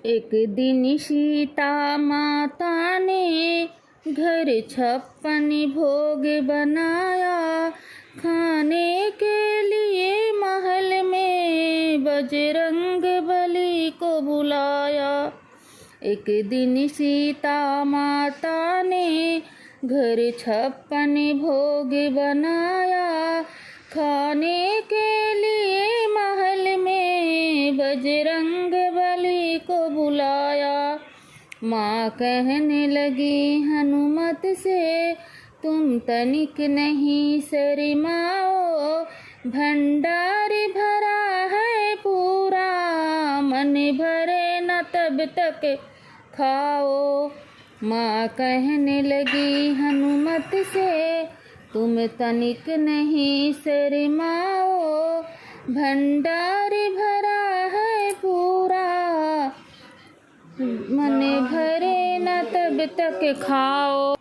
एक दिन सीता माता ने घर 56 भोग बनाया, खाने के लिए महल में बजरंग बली को बुलाया। एक दिन सीता माता ने घर 56 भोग बनाया, खाने के लिए महल में बजरंग बली को बुलाया। माँ कहने लगी हनुमत से, तुम तनिक नहीं शर्माओ, भंडार भरा है पूरा, मन भरे न तब तक खाओ। माँ कहने लगी हनुमत से, तुम तनिक नहीं शर्माओ, भंडार भरा है पूरा, मन भरे न तब तक खाओ।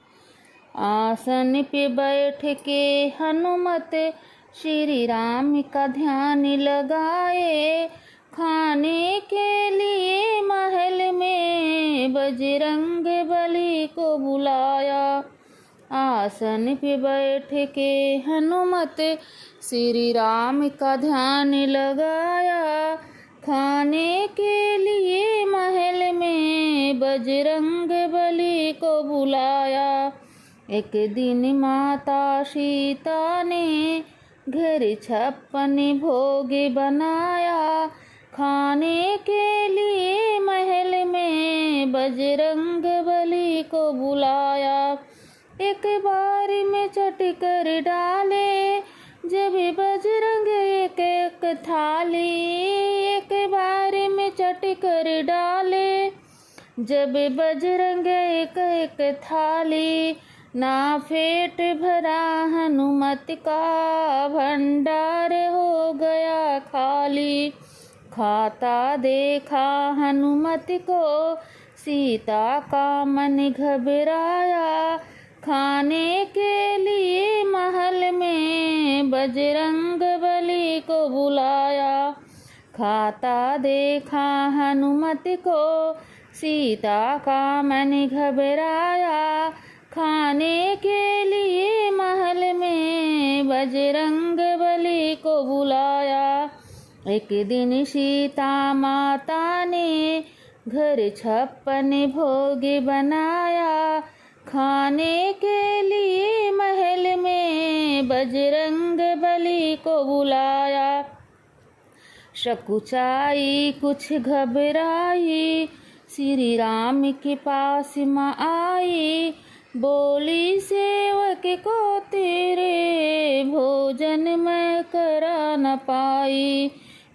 आसन पे बैठ के हनुमत श्री राम का ध्यान लगाए, खाने के लिए महल में बजरंग बली को बुलाया। आसन पे बैठ के हनुमत श्री राम का ध्यान लगाया, खाने के लिए महल में बजरंग बली को बुलाया। एक दिन माता सीता ने घर 56 भोग बनाया, खाने के लिए महल में बजरंग बली को बुलाया। एक बार में चट कर डाले जब बजरंग एक एक थाली, एक बार में चट कर डाले जब बजरंग एक एक थाली, ना पेट भरा हनुमत का भंडार हो गया खाली। खाता देखा हनुमत को सीता का मन घबराया, खाने के लिए महल में बजरंग बली को बुलाया। खाता देखा हनुमत को सीता का मन घबराया, खाने के लिए महल में बजरंग बली को बुलाया। एक दिन सीता माता ने घर 56 भोग बनाया, खाने के लिए महल में बजरंग बली को बुलाया। सकुचाई कुछ घबराई, श्री राम के पास माँ आई, बोली सेवक को तेरे भोजन मैं करा न पाई।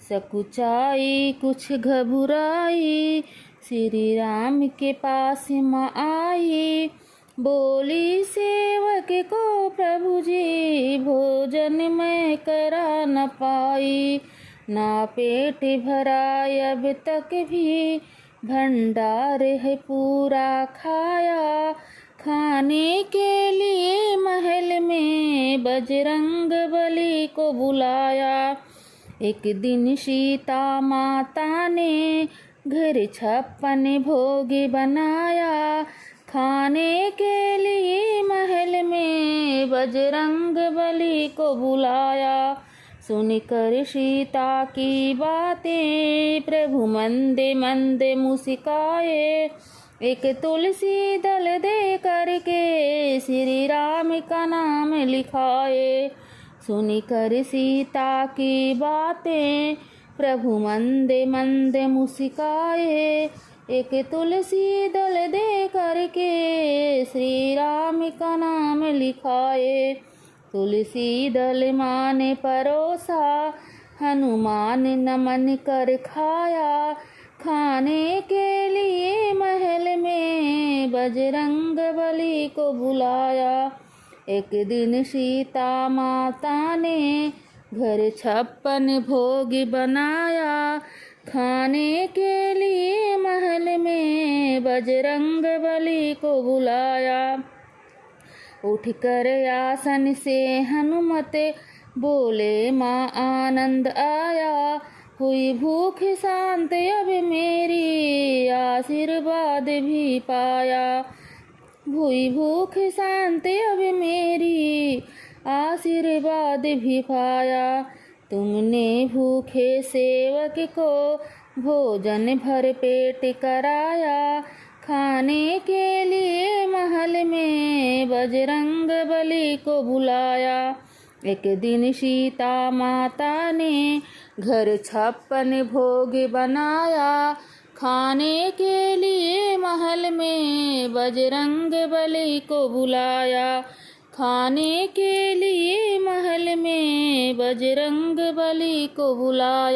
सकुचाई कुछ घबराई, श्री राम के पास माँ आई, बोली सेवक को प्रभु जी भोजन मैं करा न पाई। ना पेट भरा अब तक भी भंडार है पूरा खाया, खाने के लिए महल में बजरंग बली को बुलाया। एक दिन सीता माता ने घर 56 भोग बनाया, खाने के लिए महल में बजरंग बली को बुलाया। सुनकर सीता की बातें प्रभु मंदे मंदे मुस्काए, एक तुलसी दल दे करके श्री राम का नाम लिखाए। सुनकर सीता की बातें प्रभु मंदे मंदे मुस्काए, एक तुलसी दल दे करके श्री राम का नाम लिखाए। तुलसी दल माने परोसा, हनुमान नमन कर खाया, खाने के लिए महल में बजरंग बली को बुलाया। एक दिन सीता माता ने घर 56 भोग बनाया, खाने के लिए महल में बजरंग बली को बुलाया। उठकर आसन से हनुमत बोले माँ आनंद आया, हुई भूख शांत अब मेरी, आशीर्वाद भी पाया। हुई भूख शांति अब मेरी, आशीर्वाद भी पाया। तुमने भूखे सेवक को भोजन भर पेट कराया। खाने के लिए महल में बजरंग बली को बुलाया। एक दिन सीता माता ने घर 56 भोग बनाया। खाने के लिए महल में बजरंग बली को बुलाया। खाने के लिए महल में बजरंग बली को बुलाया।